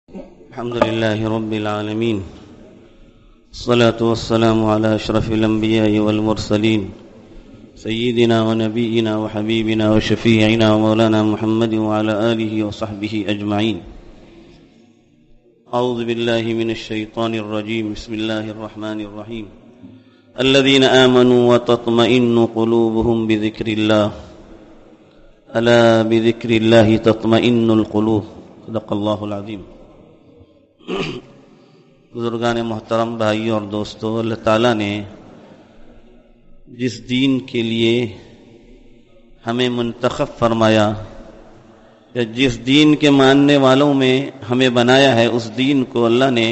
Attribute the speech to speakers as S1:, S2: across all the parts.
S1: الحمد لله رب العالمين، الصلاة والسلام على أشرف الأنبياء والمرسلين، سيدنا ونبينا وحبيبنا وشفيعنا ومولانا محمد وعلى آله وصحبه أجمعين. أعوذ بالله من الشيطان الرجيم. بسم الله الرحمن الرحيم. الذين آمنوا وتطمئن قلوبهم بذكر الله ألا بذكر الله تطمئن القلوب. صدق الله العظيم. بزرگان محترم، بھائیوں اور دوستوں، اللہ تعالیٰ نے جس دین کے لیے ہمیں منتخب فرمایا یا جس دین کے ماننے والوں میں ہمیں بنایا ہے، اس دین کو اللہ نے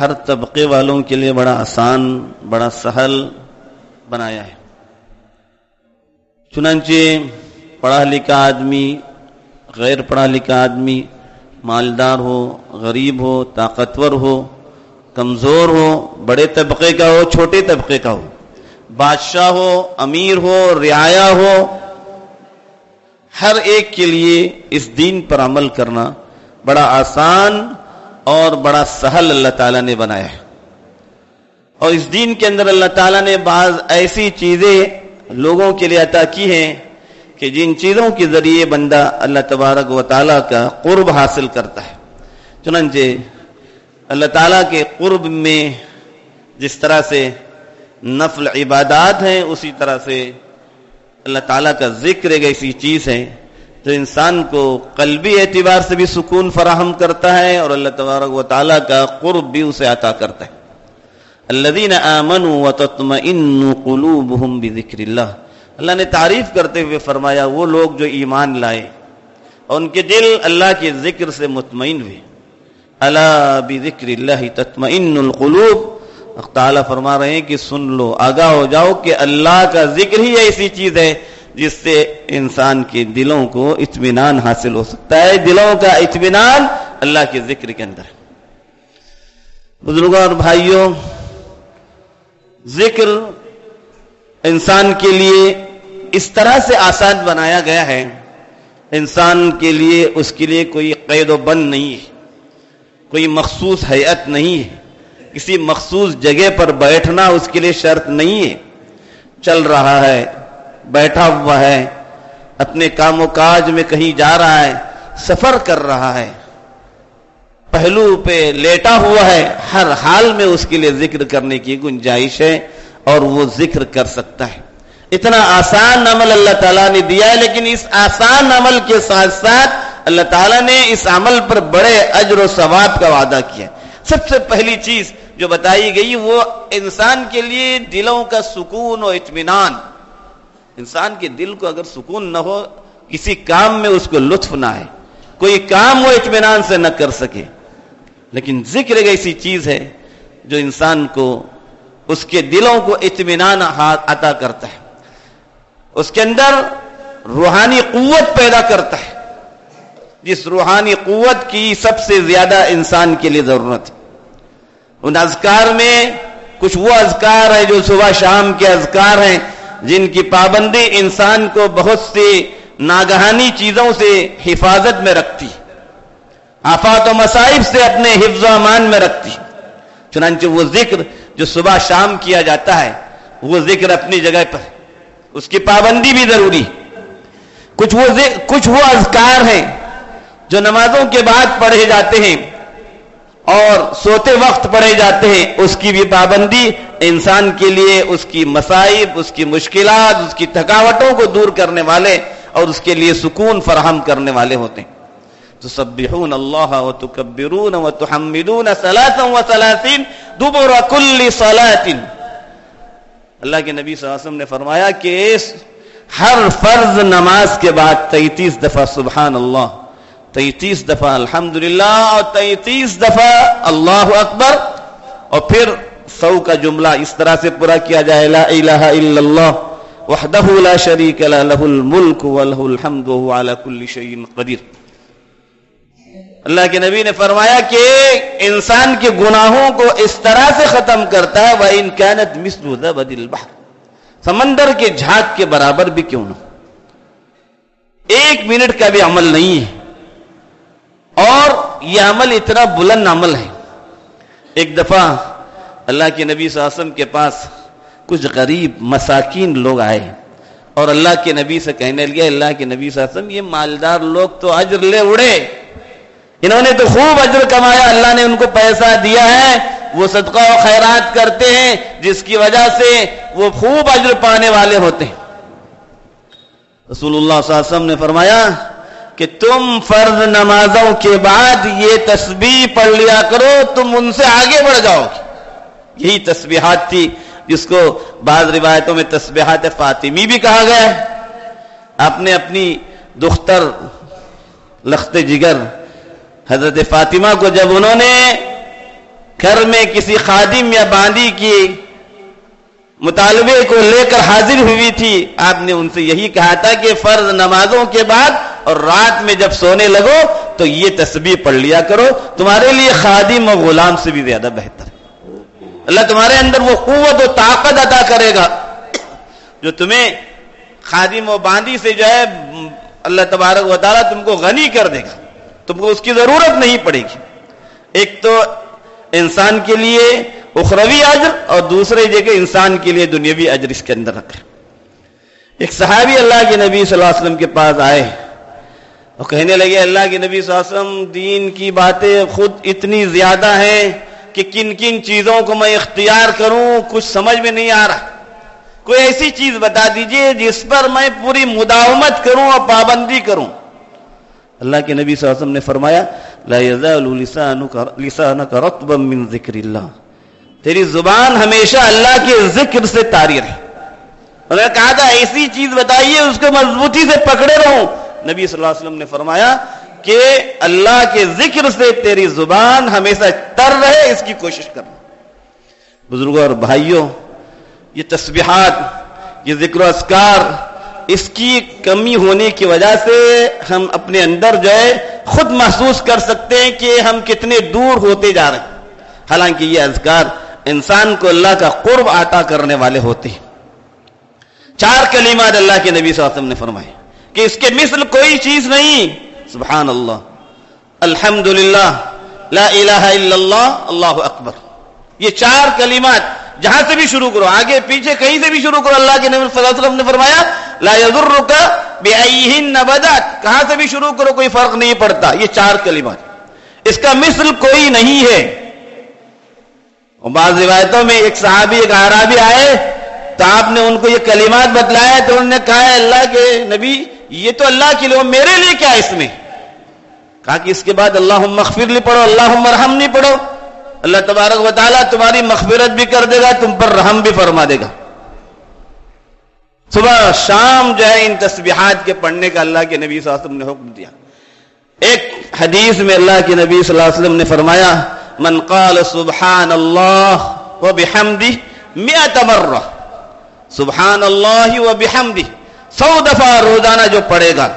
S1: ہر طبقے والوں کے لیے بڑا آسان، بڑا سہل بنایا ہے. چنانچہ پڑھا لکھا آدمی، غیر پڑھا لکھا آدمی، مالدار ہو، غریب ہو، طاقتور ہو، کمزور ہو، بڑے طبقے کا ہو، چھوٹے طبقے کا ہو، بادشاہ ہو، امیر ہو، رعایا ہو، ہر ایک کے لیے اس دین پر عمل کرنا بڑا آسان اور بڑا سہل اللہ تعالیٰ نے بنایا ہے. اور اس دین کے اندر اللہ تعالیٰ نے بعض ایسی چیزیں لوگوں کے لیے عطا کی ہیں کہ جن چیزوں کے ذریعے بندہ اللہ تبارک و تعالیٰ کا قرب حاصل کرتا ہے. چنانچہ اللہ تعالیٰ کے قرب میں جس طرح سے نفل عبادات ہیں، اسی طرح سے اللہ تعالیٰ کا ذکر ایک ایسی چیز ہے جو انسان کو قلبی اعتبار سے بھی سکون فراہم کرتا ہے اور اللہ تبارک و تعالیٰ کا قرب بھی اسے عطا کرتا ہے. الذین آمنوا وتطمئن قلوبہم بذکر اللہ. اللہ نے تعریف کرتے ہوئے فرمایا وہ لوگ جو ایمان لائے اور ان کے دل اللہ کے ذکر سے مطمئن ہوئے. الا بذکر اللہ تطمئن القلوب. تعالیٰ فرما رہے ہیں کہ سن لو، آگاہ ہو جاؤ کہ اللہ کا ذکر ہی ایسی چیز ہے جس سے انسان کے دلوں کو اطمینان حاصل ہو سکتا ہے. دلوں کا اطمینان اللہ کے ذکر کے اندر. بزرگوں اور بھائیوں، ذکر انسان کے لیے اس طرح سے آسان بنایا گیا ہے، انسان کے لیے اس کے لیے کوئی قید و بند نہیں ہے، کوئی مخصوص ہیئت نہیں ہے، کسی مخصوص جگہ پر بیٹھنا اس کے لیے شرط نہیں ہے. چل رہا ہے، بیٹھا ہوا ہے، اپنے کام و کاج میں کہیں جا رہا ہے، سفر کر رہا ہے، پہلو پہ لیٹا ہوا ہے، ہر حال میں اس کے لیے ذکر کرنے کی گنجائش ہے اور وہ ذکر کر سکتا ہے. اتنا آسان عمل اللہ تعالیٰ نے دیا ہے، لیکن اس آسان عمل کے ساتھ ساتھ اللہ تعالیٰ نے اس عمل پر بڑے اجر و ثواب کا وعدہ کیا. سب سے پہلی چیز جو بتائی گئی وہ انسان کے لیے دلوں کا سکون و اطمینان. انسان کے دل کو اگر سکون نہ ہو، کسی کام میں اس کو لطف نہ ہے، کوئی کام وہ اطمینان سے نہ کر سکے. لیکن ذکر ایک ایسی چیز ہے جو انسان کو، اس کے دلوں کو اطمینان عطا کرتا ہے، اس کے اندر روحانی قوت پیدا کرتا ہے، جس روحانی قوت کی سب سے زیادہ انسان کے لیے ضرورت ہے. ان اذکار میں کچھ وہ اذکار ہیں جو صبح شام کے اذکار ہیں جن کی پابندی انسان کو بہت سی ناگہانی چیزوں سے حفاظت میں رکھتی، آفات و مصائب سے اپنے حفظ و امان میں رکھتی. چنانچہ وہ ذکر جو صبح شام کیا جاتا ہے، وہ ذکر اپنی جگہ پر، اس کی پابندی بھی ضروری. کچھ وہ اذکار ہیں جو نمازوں کے بعد پڑھے جاتے ہیں اور سوتے وقت پڑھے جاتے ہیں، اس کی بھی پابندی انسان کے لیے اس کی مصائب، اس کی مشکلات، اس کی تھکاوٹوں کو دور کرنے والے اور اس کے لیے سکون فراہم کرنے والے ہوتے ہیں. تسبحون اللہ وتکبرون وتحمدون 33 دبر کل صلاۃ. اللہ کے نبی صلی اللہ علیہ وسلم نے فرمایا کہ ہر فرض نماز کے بعد 33 دفعہ سبحان اللہ، 33 دفعہ الحمدللہ اور 33 دفعہ اللہ اکبر، اور پھر 100 کا جملہ اس طرح سے پورا کیا جائے لا الہ الا اللہ وحدہ لا شریک لہ لہ الملک ولہ الحمد وہو علی کل شیء قدیر. اللہ کے نبی نے فرمایا کہ انسان کے گناہوں کو اس طرح سے ختم کرتا ہے وَإِن كَانَتْ مِثْلُ زَبَدِ الْبَحْرِ، سمندر کے جھاگ کے برابر بھی کیوں نہ. 1 منٹ کا بھی عمل نہیں ہے. اور یہ عمل اتنا بلند عمل ہے. ایک دفعہ اللہ کے نبی صلی اللہ علیہ وسلم کے پاس کچھ غریب مساکین لوگ آئے اور اللہ کے نبی سے کہنے لگے اللہ کے نبی صلی اللہ علیہ وسلم یہ مالدار لوگ تو اجر لے اڑے, انہوں نے تو خوب اجر کمایا, اللہ نے ان کو پیسہ دیا ہے, وہ صدقہ و خیرات کرتے ہیں جس کی وجہ سے وہ خوب اجر پانے والے ہوتے ہیں. رسول اللہ صلی اللہ علیہ وسلم نے فرمایا کہ تم فرض نمازوں کے بعد یہ تسبیح پڑھ لیا کرو, تم ان سے آگے بڑھ جاؤ گے. یہی تسبیحات تھی جس کو بعض روایتوں میں تسبیحات فاطمی بھی کہا گیا ہے. آپ نے اپنی دختر لخت جگر حضرت فاطمہ کو جب انہوں نے گھر میں کسی خادم یا باندی کی مطالبے کو لے کر حاضر ہوئی تھی, آپ نے ان سے یہی کہا تھا کہ فرض نمازوں کے بعد اور رات میں جب سونے لگو تو یہ تسبیح پڑھ لیا کرو, تمہارے لیے خادم اور غلام سے بھی زیادہ بہتر ہے. اللہ تمہارے اندر وہ قوت و طاقت عطا کرے گا جو تمہیں خادم و باندی سے جو ہے اللہ تبارک و تعالیٰ تم کو غنی کر دے گا, تم کو اس کی ضرورت نہیں پڑے گی. ایک تو انسان کے لیے اخروی اجر اور دوسرے جگہ انسان کے لیے دنیاوی اجر اس کے اندر رکھے. ایک صحابی اللہ کے نبی صلی اللہ علیہ وسلم کے پاس آئے اور کہنے لگے اللہ کے نبی صلی اللہ علیہ وسلم دین کی باتیں خود اتنی زیادہ ہیں کہ کن کن چیزوں کو میں اختیار کروں کچھ سمجھ میں نہیں آ رہا, کوئی ایسی چیز بتا دیجئے جس پر میں پوری مداومت کروں اور پابندی کروں. اللہ کے نبی صلی اللہ علیہ وسلم نے فرمایا لا یزال لسانک رطبا من ذکر اللہ, تیری زبان ہمیشہ اللہ کے ذکر سے طاری رہے. انہوں نے کہا تھا ایسی چیز بتائیے اس کو مضبوطی سے پکڑے رہوں. نبی صلی اللہ علیہ وسلم نے فرمایا کہ اللہ کے ذکر سے تیری زبان ہمیشہ تر رہے, اس کی کوشش کرنا. بزرگوں اور بھائیوں, یہ تسبیحات, یہ ذکر و اذکار, اس کی کمی ہونے کی وجہ سے ہم اپنے اندر جو ہے خود محسوس کر سکتے ہیں کہ ہم کتنے دور ہوتے جا رہے ہیں. حالانکہ یہ اذکار انسان کو اللہ کا قرب عطا کرنے والے ہوتے ہیں. 4 کلمات اللہ کے نبی صلی اللہ علیہ وسلم نے فرمائے کہ اس کے مثل کوئی چیز نہیں. سبحان اللہ, الحمدللہ, لا الہ الا اللہ, اللہ اکبر. یہ 4 کلمات جہاں سے بھی شروع کرو, آگے پیچھے کہیں سے بھی شروع کرو, اللہ کے نبی صلی اللہ علیہ وسلم نے فرمایا لا یضرک بأیہن بدأت, کہاں سے بھی شروع کرو کوئی فرق نہیں پڑتا. یہ 4 کلمات, اس کا مثل کوئی نہیں ہے. اور بعض روایتوں میں ایک صحابی ایک اعرابی آئے تو آپ نے ان کو یہ کلمات بتلایا تو انہوں نے کہا اللہ کے نبی یہ تو اللہ کے لیے, میرے لیے کیا اس میں؟ کہا کہ اس کے بعد اللہم اغفر لی پڑھو, اللہم ارحمنی پڑھو, اللہ تبارک و تعالیٰ تمہاری مغفرت بھی کر دے گا, تم پر رحم بھی فرما دے گا. صبح شام جو ہے ان تسبیحات کے پڑھنے کا اللہ کے نبی صلی اللہ علیہ وسلم نے حکم دیا. ایک حدیث میں اللہ کے نبی صلی اللہ علیہ وسلم نے فرمایا من قال سبحان اللہ وبحمدہ 100 مرہ, سبحان اللہ وبحمدہ 100 دفعہ روزانہ جو پڑھے گا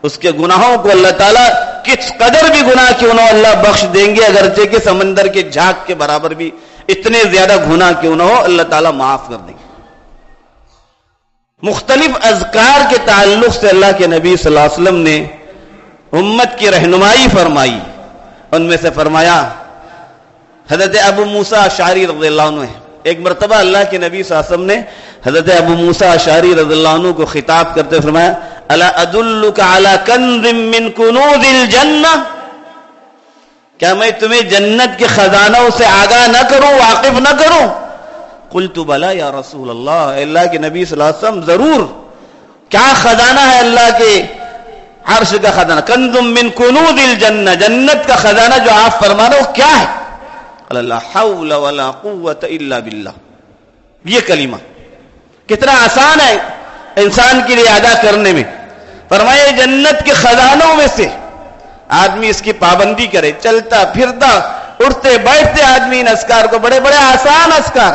S1: اس کے گناہوں کو اللہ تعالیٰ کس قدر بھی گناہ کیوں نہ اللہ بخش دیں گے, اگرچہ کہ سمندر کے جھاگ کے برابر بھی اتنے زیادہ گناہ کیوں نہ ہو اللہ تعالیٰ معاف کر دیں گے. مختلف اذکار کے تعلق سے اللہ کے نبی صلی اللہ علیہ وسلم نے امت کی رہنمائی فرمائی. ان میں سے فرمایا حضرت ابو موسیٰ اشعری رضی اللہ عنہ ہے. ایک مرتبہ اللہ کے نبی صلی اللہ علیہ وسلم نے حضرت ابو موسیٰ اشعری رضی اللہ عنہ کو خطاب کرتے فرمایا الا ادلک علی کنز من کنوز الجنہ, کیا میں تمہیں جنت کے خزانوں سے آگاہ نہ کروں, واقف نہ کروں؟ قلت بلا یا رسول اللہ, اللہ کے نبی صلی اللہ علیہ وسلم ضرور. کیا خزانہ ہے اللہ کے عرش کا خزانہ؟ کنز من کنوز الجنہ, جنت کا خزانہ جو آپ فرما رہے ہو کیا ہے؟ لا حول ولا قوت الا باللہ. یہ کلمہ کتنا آسان ہے انسان کے لیے ادا کرنے میں. فرمائے جنت کے خزانوں میں سے آدمی اس کی پابندی کرے, چلتا پھرتا اٹھتے بیٹھتے آدمی ان اذکار کو, بڑے بڑے آسان اذکار.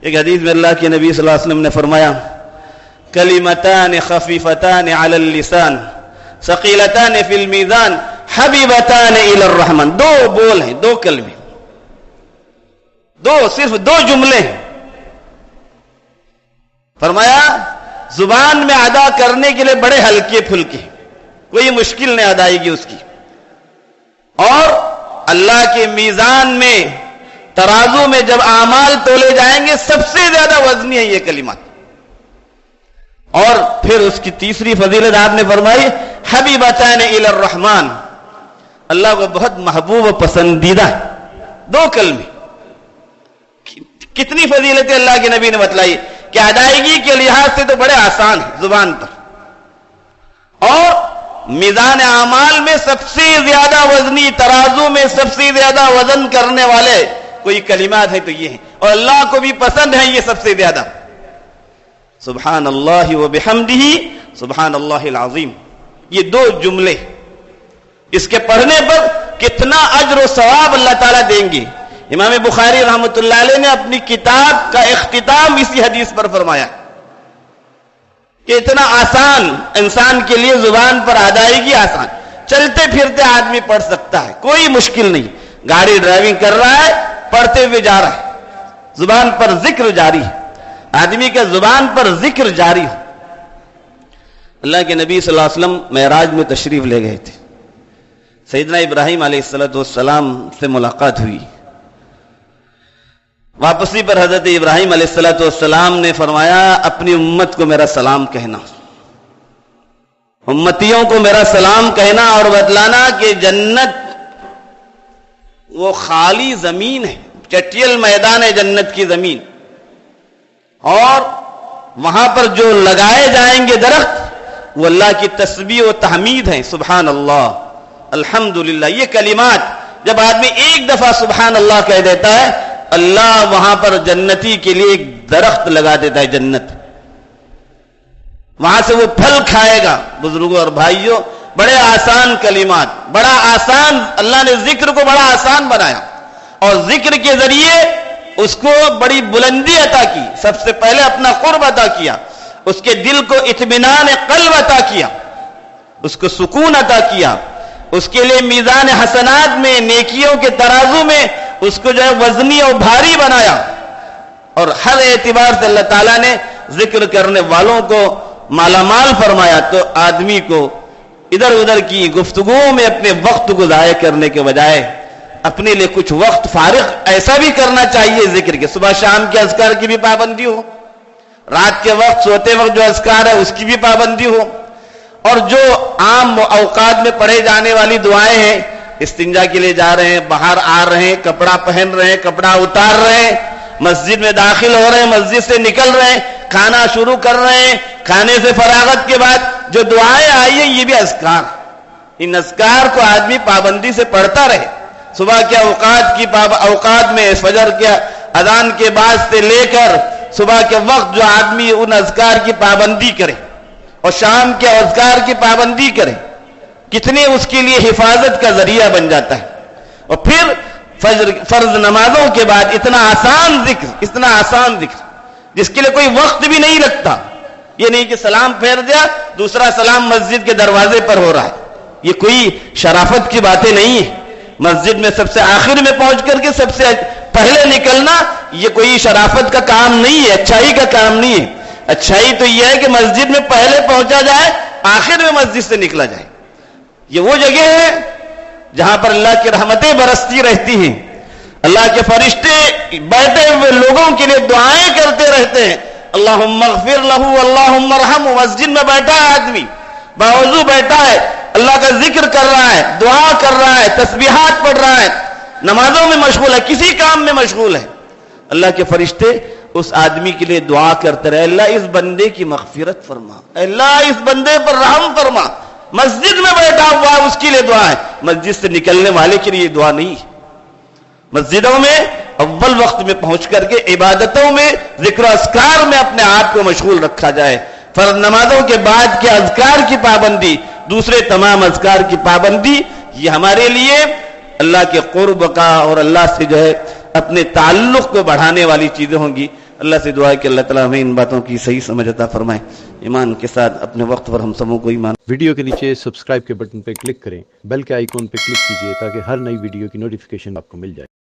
S1: ایک حدیث میں اللہ کے نبی صلی اللہ علیہ وسلم نے فرمایا کلمتان خفیفتان علی اللسان ثقیلتان فی المیزان حبیبتان الی الرحمن. 2 بول ہیں, 2 کلمے, صرف 2 جملے ہیں. فرمایا زبان میں ادا کرنے کے لیے بڑے ہلکے پھلکے, کوئی مشکل نہیں ادائیگی اس کی. اور اللہ کے میزان میں ترازو میں جب اعمال تولے جائیں گے سب سے زیادہ وزنی ہے یہ کلمات. اور پھر اس کی تیسری فضیلت آپ نے فرمائی حبیبتان الی الرحمن، اللہ کو بہت محبوب و پسندیدہ ہے. 2 کلمے، کتنی فضیلتیں اللہ کے نبی نے بتلائی کہ ادائیگی کے لحاظ سے تو بڑے آسان ہیں زبان پر، اور میزان اعمال میں سب سے زیادہ وزنی، ترازو میں سب سے زیادہ وزن کرنے والے کوئی کلمات ہیں تو یہ ہیں، اور اللہ کو بھی پسند ہے یہ سب سے زیادہ. سبحان اللہ و بحمدہ سبحان اللہ العظیم، یہ 2 جملے اس کے پڑھنے پر کتنا اجر و ثواب اللہ تعالیٰ دیں گے. امام بخاری رحمۃ اللہ علیہ نے اپنی کتاب کا اختتام اسی حدیث پر فرمایا کہ اتنا آسان انسان کے لیے زبان پر ادائیگی آسان، چلتے پھرتے آدمی پڑھ سکتا ہے، کوئی مشکل نہیں. گاڑی ڈرائیونگ کر رہا ہے پڑھتے ہوئے جا رہا ہے، زبان پر ذکر جاری ہے، آدمی کے زبان پر ذکر جاری ہو. اللہ کے نبی صلی اللہ علیہ وسلم معراج میں تشریف لے گئے تھے. سیدنا ابراہیم علیہ السلام سے ملاقات ہوئی. واپسی پر حضرت ابراہیم علیہ السلام نے فرمایا اپنی امت کو میرا سلام کہنا، امتیوں کو میرا سلام کہنا اور بتلانا کہ جنت وہ خالی زمین ہے، چٹیل میدان ہے جنت کی زمین، اور وہاں پر جو لگائے جائیں گے درخت وہ اللہ کی تسبیح و تحمید ہیں. سبحان اللہ الحمدللہ، یہ کلمات جب آدمی ایک دفعہ سبحان اللہ کہہ دیتا ہے اللہ وہاں پر جنتی کے لیے ایک درخت لگا دیتا ہے جنت، وہاں سے وہ پھل کھائے گا. بزرگوں اور بھائیوں، بڑے آسان کلمات، بڑا آسان، اللہ نے ذکر کو بڑا آسان بنایا اور ذکر کے ذریعے اس کو بڑی بلندی عطا کی. سب سے پہلے اپنا قرب عطا کیا، اس کے دل کو اطمینان قلب عطا کیا، اس کو سکون عطا کیا، اس کے لیے میزان حسنات میں نیکیوں کے ترازو میں اس کو جو ہے وزنی اور بھاری بنایا، اور ہر اعتبار سے اللہ تعالیٰ نے ذکر کرنے والوں کو مالا مال فرمایا. تو آدمی کو ادھر ادھر کی گفتگو میں اپنے وقت کو ضائع کرنے کے بجائے اپنے لیے کچھ وقت فارغ ایسا بھی کرنا چاہیے ذکر کے. صبح شام کے اذکار کی بھی پابندی ہو، رات کے وقت سوتے وقت جو اذکار ہے اس کی بھی پابندی ہو، اور جو عام اوقات میں پڑھے جانے والی دعائیں ہیں، استنجا کے لیے جا رہے ہیں، باہر آ رہے ہیں، کپڑا پہن رہے ہیں، کپڑا اتار رہے ہیں، مسجد میں داخل ہو رہے ہیں، مسجد سے نکل رہے ہیں، کھانا شروع کر رہے ہیں، کھانے سے فراغت کے بعد جو دعائیں آئی ہیں یہ بھی اذکار. ان اذکار کو آدمی پابندی سے پڑھتا رہے. صبح کے اوقات میں فجر کے اذان کے بعد سے لے کر صبح کے وقت جو آدمی ان اذکار کی پابندی کرے اور شام کے اذکار کی پابندی کرے، کتنی اس کے لیے حفاظت کا ذریعہ بن جاتا ہے. اور پھر فرض نمازوں کے بعد اتنا آسان ذکر جس کے لیے کوئی وقت بھی نہیں لگتا. یہ نہیں کہ سلام پھیر دیا دوسرا سلام مسجد کے دروازے پر ہو رہا ہے، یہ کوئی شرافت کی باتیں نہیں ہے. مسجد میں سب سے آخر میں پہنچ کر کے سب سے پہلے نکلنا یہ کوئی شرافت کا کام نہیں ہے، اچھائی کا کام نہیں ہے. اچھائی تو یہ ہے کہ مسجد میں پہلے پہنچا جائے، آخر میں مسجد سے نکلا جائے. یہ وہ جگہ ہے جہاں پر اللہ کی رحمتیں برستی رہتی ہیں، اللہ کے فرشتے بیٹھے ہوئے لوگوں کے لیے دعائیں کرتے رہتے ہیں. اللہم اغفر لہ اللہم ارحمہ. مسجد میں بیٹھا ہے آدمی، باوضو بیٹھا ہے، اللہ کا ذکر کر رہا ہے، دعا کر رہا ہے، تسبیحات پڑھ رہا ہے، نمازوں میں مشغول ہے، کسی کام میں مشغول ہے. اللہ کے فرشتے اس آدمی کے لیے دعا کرتے رہے، اللہ اس بندے کی مغفرت فرما، اللہ اس بندے پر رحم فرما. مسجد میں بیٹھا ہوا اس کے لیے دعا ہے، مسجد سے نکلنے والے کے لیے دعا نہیں. مسجدوں میں اول وقت میں پہنچ کر کے عبادتوں میں ذکر و اذکار میں اپنے آپ کو مشغول رکھا جائے. فرض نمازوں کے بعد کے اذکار کی پابندی، دوسرے تمام اذکار کی پابندی، یہ ہمارے لیے اللہ کے قرب کا اور اللہ سے جو ہے اپنے تعلق کو بڑھانے والی چیزیں ہوں گی. اللہ سے دعا ہے کہ اللہ تعالیٰ ہمیں ان باتوں کی صحیح سمجھ عطا فرمائے. ایمان کے ساتھ اپنے وقت پر ہم سبوں کو ایمان.
S2: ویڈیو کے نیچے سبسکرائب کے بٹن پہ کلک کریں، بیل کے آئیکن پہ کلک کیجئے تاکہ ہر نئی ویڈیو کی نوٹیفیکیشن آپ کو مل جائے.